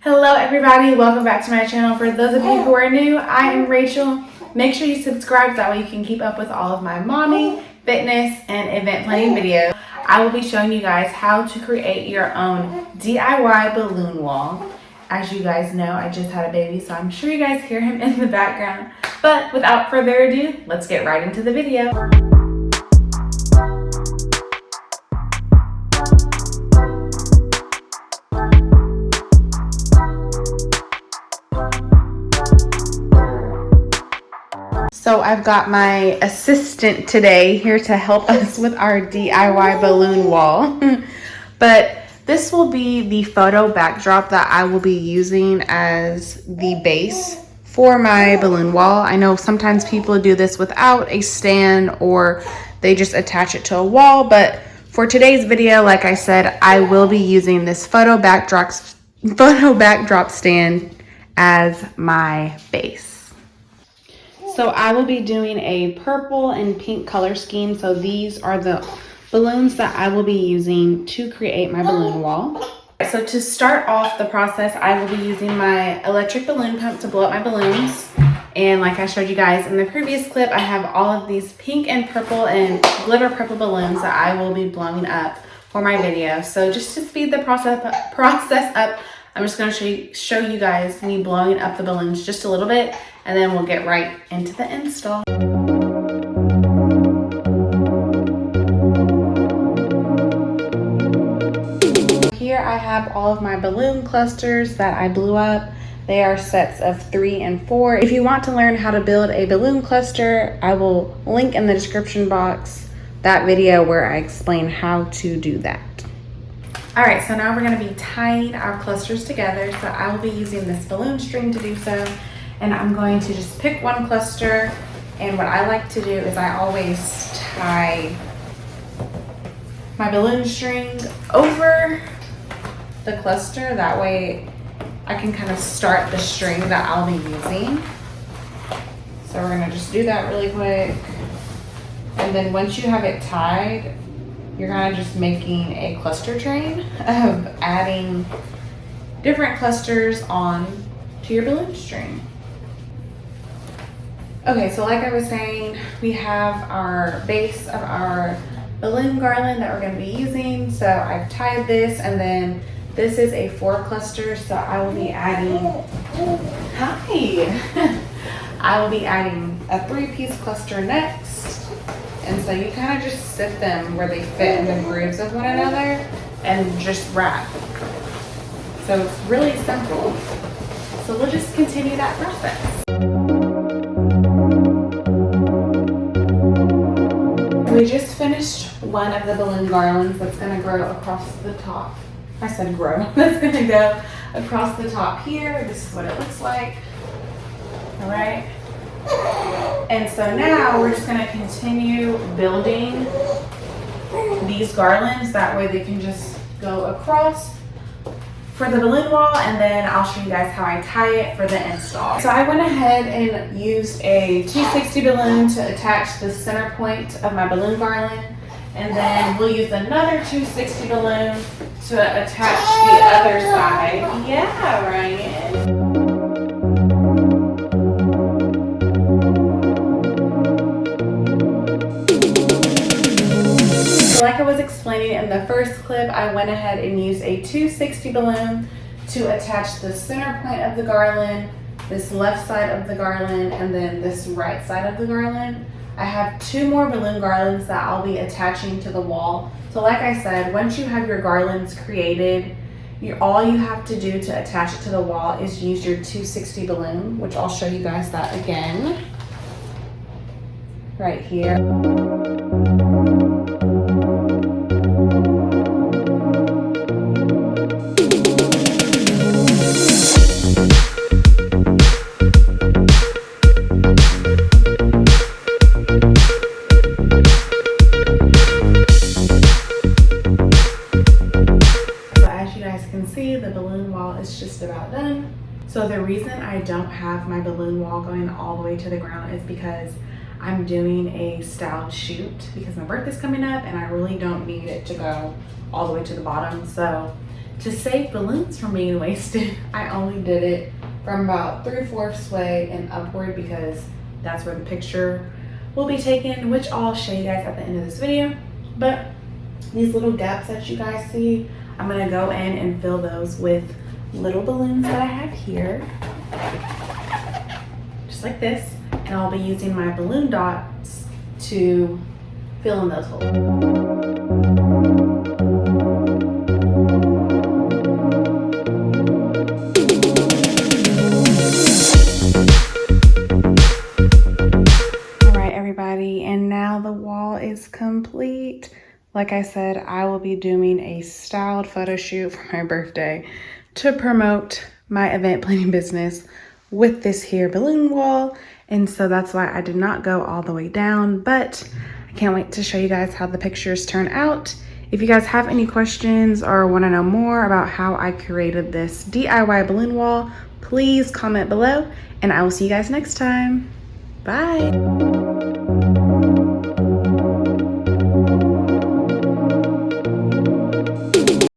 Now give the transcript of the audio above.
Hello everybody, welcome back to my channel. For those of you who are new, I am Rachel. Make sure you subscribe, that way you can keep up with all of my mommy, fitness, and event planning videos. I will be showing you guys how to create your own DIY balloon wall. As you guys know, I just had a baby, so I'm sure you guys hear him in the background. But without further ado, let's get right into the video. So I've got my assistant today here to help us with our DIY balloon wall. But this will be the photo backdrop that I will be using as the base for my balloon wall. I know sometimes people do this without a stand or they just attach it to a wall, but for today's video, like I said, I will be using this photo backdrop stand as my base. So I will be doing a purple and pink color scheme. So these are the balloons that I will be using to create my balloon wall. So to start off the process, I will be using my electric balloon pump to blow up my balloons. And like I showed you guys in the previous clip, I have all of these pink and purple and glitter purple balloons that I will be blowing up for my video. So just to speed the process up, I'm just going to show you guys me blowing up the balloons just a little bit, and then we'll get right into the install. Here I have all of my balloon clusters that I blew up. They are sets of 3 and 4. If you want to learn how to build a balloon cluster, I will link in the description box that video where I explain how to do that. All right, so now we're gonna be tying our clusters together. So I will be using this balloon string to do so. And I'm going to just pick one cluster. And what I like to do is I always tie my balloon string over the cluster. That way I can kind of start the string that I'll be using. So we're gonna just do that really quick. And then once you have it tied, you're kind of just making a cluster train of adding different clusters on to your balloon string. Okay, so like I was saying, we have our base of our balloon garland that we're going to be using. So I've tied this, and then this is a 4 cluster. So I will be adding, I will be adding a 3-piece cluster next. And so you kind of just sit them where they fit in the grooves of one another and just wrap. So it's really simple. So we'll just continue that process. We just finished one of the balloon garlands that's going to grow across the top. I said grow. That's going to go across the top here. This is what it looks like. All right. And so now we're just going to continue building these garlands. That way they can just go across for the balloon wall, and then I'll show you guys how I tie it for the install. So I went ahead and used a 260 balloon to attach the center point of my balloon garland, and then we'll use another 260 balloon to attach the other side. Yeah, Ryan. Like I was explaining in the first clip, I went ahead and used a 260 balloon to attach the center point of the garland, this left side of the garland, and then this right side of the garland. I have 2 more balloon garlands that I'll be attaching to the wall. So like I said, once you have your garlands created, all you have to do to attach it to the wall is use your 260 balloon, which I'll show you guys that again right here. So the reason I don't have my balloon wall going all the way to the ground is because I'm doing a styled shoot because my birthday's coming up and I really don't need it to go all the way to the bottom. So to save balloons from being wasted, I only did it from about 3/4 way and upward because that's where the picture will be taken, which I'll show you guys at the end of this video. But these little gaps that you guys see, I'm gonna go in and fill those with little balloons that I have here, just like this. And I'll be using my balloon dots to fill in those holes. And now the wall is complete. Like I said, I will be doing a styled photo shoot for my birthday to promote my event planning business with this here balloon wall. And so that's why I did not go all the way down, but I can't wait to show you guys how the pictures turn out. If you guys have any questions or want to know more about how I created this DIY balloon wall, please comment below, and I will see you guys next time. Bye.